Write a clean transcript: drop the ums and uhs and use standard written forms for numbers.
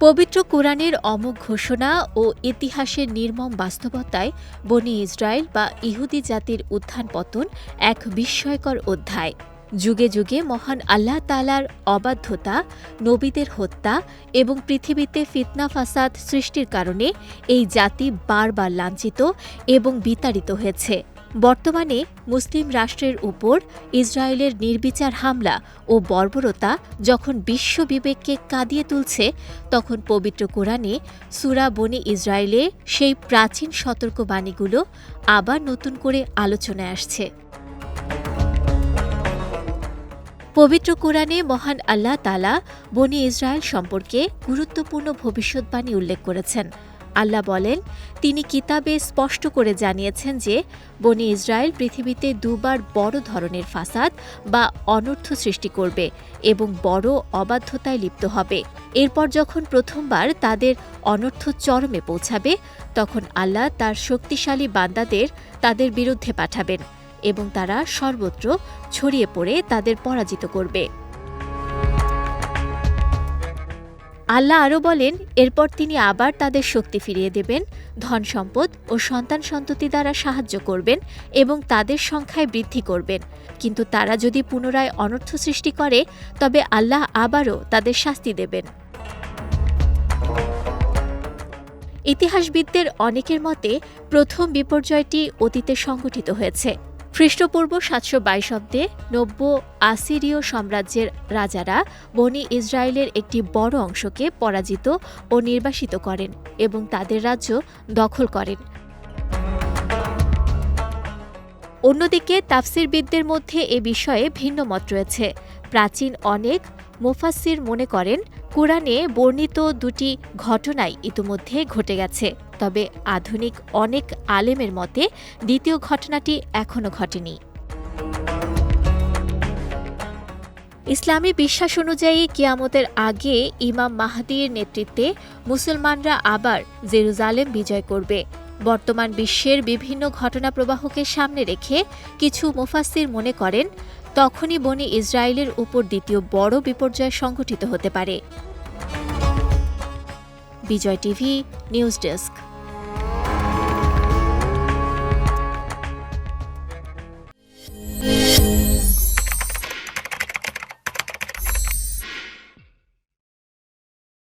পবিত্র কোরআনের অমোঘ ঘোষণা ও ইতিহাসের নির্মম বাস্তবতায় বনী ইসরায়েল বা ইহুদি জাতির উত্থান পতন এক বিস্ময়কর অধ্যায়। যুগে যুগে মহান আল্লাহ তাআলার অবাধ্যতা, নবীদের হত্যা এবং পৃথিবীতে ফিতনা ফাসাদ সৃষ্টির কারণে এই জাতি বারবার লাঞ্ছিত এবং বিতাড়িত হয়েছে। বর্তমানে মুসলিম রাষ্ট্রের উপর ইসরায়েলের নির্বিচার হামলা ও বর্বরতা যখন বিশ্ব বিবেককে কাঁদিয়ে তুলছে, তখন পবিত্র কোরআনে সূরা বনী ইসরায়েলে সেই প্রাচীন সতর্কবাণীগুলো আবার নতুন করে আলোচনায় আসছে। পবিত্র কোরআনে মহান আল্লাহ তাআলা বনী ইসরায়েল সম্পর্কে গুরুত্বপূর্ণ ভবিষ্যদ্বাণী উল্লেখ করেছেন। আল্লাহ বলেন, তিনি কিতাবে স্পষ্ট করে জানিয়েছেন যে বনী ইসরায়েল পৃথিবীতে দুবার বড় ধরনের ফাসাদ বা অনর্থ সৃষ্টি করবে এবং বড় অবাধ্যতায় লিপ্ত হবে। এরপর যখন প্রথমবার তাদের অনর্থ চরমে পৌঁছাবে, তখন আল্লাহ তার শক্তিশালী বান্দাদের তাদের বিরুদ্ধে পাঠাবেন এবং তারা সর্বত্র ছড়িয়ে পড়ে তাদের পরাজিত করবে। আল্লাহ আরও বলেন, এরপর তিনি আবার তাদের শক্তি ফিরিয়ে দেবেন, ধন সম্পদ ও সন্তান সন্ততি দ্বারা সাহায্য করবেন এবং তাদের সংখ্যায় বৃদ্ধি করবেন। কিন্তু তারা যদি পুনরায় অনর্থ সৃষ্টি করে, তবে আল্লাহ আবারও তাদের শাস্তি দেবেন। ইতিহাসবিদদের অনেকের মতে প্রথম বিপর্যয়টি অতীতে সংঘটিত হয়েছে। খ্রিস্টপূর্ব ৭২২ অব্দে নব্য আসিরীয় সাম্রাজ্যের রাজারা বনী ইসরায়েলের একটি বড় অংশকে পরাজিত ও নির্বাসিত করেন এবং তাদের রাজ্য দখল করেন। অন্যদিকে তাফসিরবিদদের মধ্যে এ বিষয়ে ভিন্ন মত রয়েছে। প্রাচীন অনেক মুফাসসির মনে করেন, কুরআনে বর্ণিত দুটি ঘটনাই ইতিমধ্যে ঘটে গেছে, তবে আধুনিক অনেক আলেমের মতে দ্বিতীয় ঘটনাটি এখনও ঘটেনি। ইসলামী বিশ্বাস অনুযায়ী কিয়ামতের আগে ইমাম মাহদীর নেতৃত্বে মুসলমানরা আবার জেরুজালেম বিজয় করবে। বর্তমান বিশ্বের বিভিন্ন ঘটনা প্রবাহকে সামনে রেখে কিছু মুফাসসির মনে করেন, তখনই বনী ইসরায়েলের উপর দ্বিতীয় বড় বিপর্যয় সংঘটিত হতে পারে। বিজয় টিভি নিউজ ডেস্ক।